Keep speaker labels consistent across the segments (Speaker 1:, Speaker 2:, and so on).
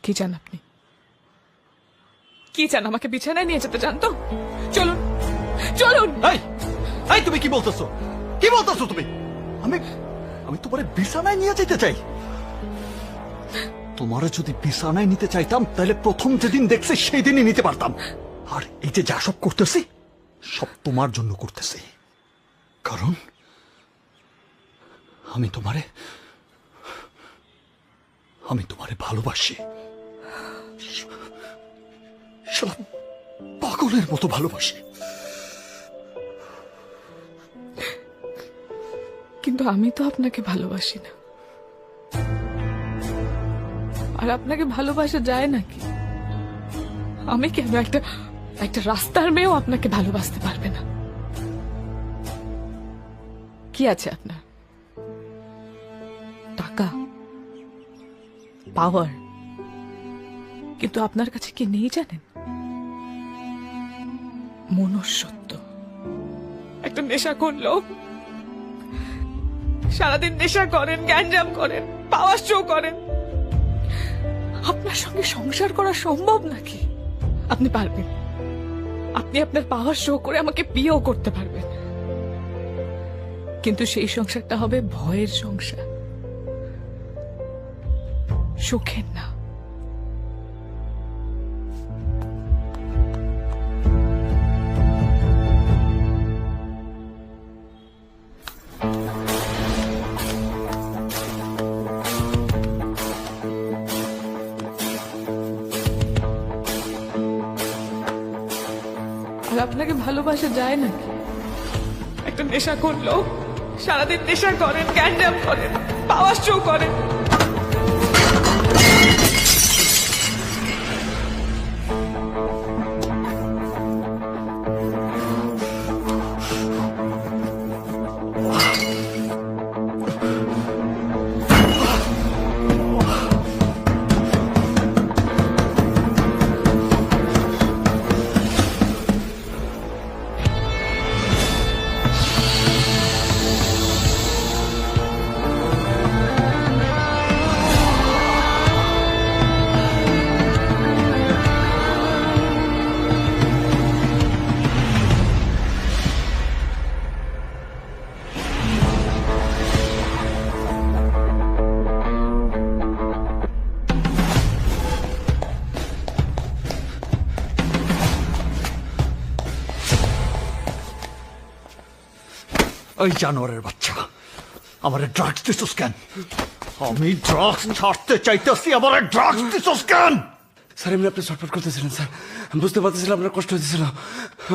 Speaker 1: কি চান আপনি? কি চান? আমাকে বিছানায় নিয়ে যেতে চান তো? চলুন চলুন।
Speaker 2: এই তুমি কি বলতেছো? কি বলতেছো তুমি? আমি আমি তোমারে বিছানায় নিয়ে যেতে চাই? তোমারে যদি বিছানায় নিতে চাইতাম তাহলে প্রথম যেদিন দেখছি সেই দিনই নিতে পারতাম। আর এই যে যা সব করতেছি সব তোমার জন্য করতেছি, কারণ আমি তোমারে ভালোবাসি। শালা পাগলের মতো ভালোবাসি।
Speaker 1: কিন্তু আমি তো আপনাকে ভালোবাসি না। আর আপনাকে ভালোবাসা যায় নাকি? আমি কেন একটা রাস্তার মেয়েও আপনাকে ভালোবাসতে পারবে না? কি আছে আপনার? টাকা, পাওয়ার, কিন্তু আপনার কাছে কি নেই জানেন? মনুষ্যত্ব। একটা নেশাখোর লোক, সারাদিন নেশা করেন, গ্যাঞ্জাম করেন, পাওয়ার শো করেন। আপনার সঙ্গে সংসার করা সম্ভব নাকি? আপনি পারবেন। আপনি আপনার পাওয়ার শো করে আমাকে বিয়েও করতে পারবেন, কিন্তু সেই সংসারটা হবে ভয়ের সংসার, সুখের না। আর আপনাকে ভালোবাসা যায় নাকি? একটা নেশাখোর লোক, সারাদিন নেশা করেন, গ্যাঞ্জাম করেন, পাওয়ার শো করেন।
Speaker 2: ওই জানোয়ারের বাচ্চা, আমার ড্রাগস দিছস কেন? আমি ড্রাগস ছাড়তে চাইতেছি, আমার ড্রাগস দিছস কেন?
Speaker 3: স্যার এমনি আপনি ছটফট করতেছিলেন স্যার, আমি বুঝতে পারতেছিলাম আপনার কষ্ট হতেছিল।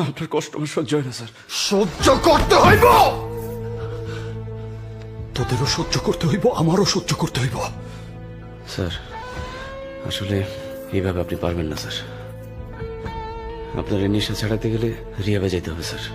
Speaker 3: আপনার কষ্ট আমার সহ্য হয় না স্যার।
Speaker 2: সহ্য করতে হইব, তোদেরও সহ্য করতে হইব, আমারও সহ্য করতে হইব।
Speaker 3: স্যার আসলে এইভাবে আপনি পারবেন না স্যার। আপনার এই নেশা ছাড়াতে গেলে রিহাবে যেতে হবে স্যার।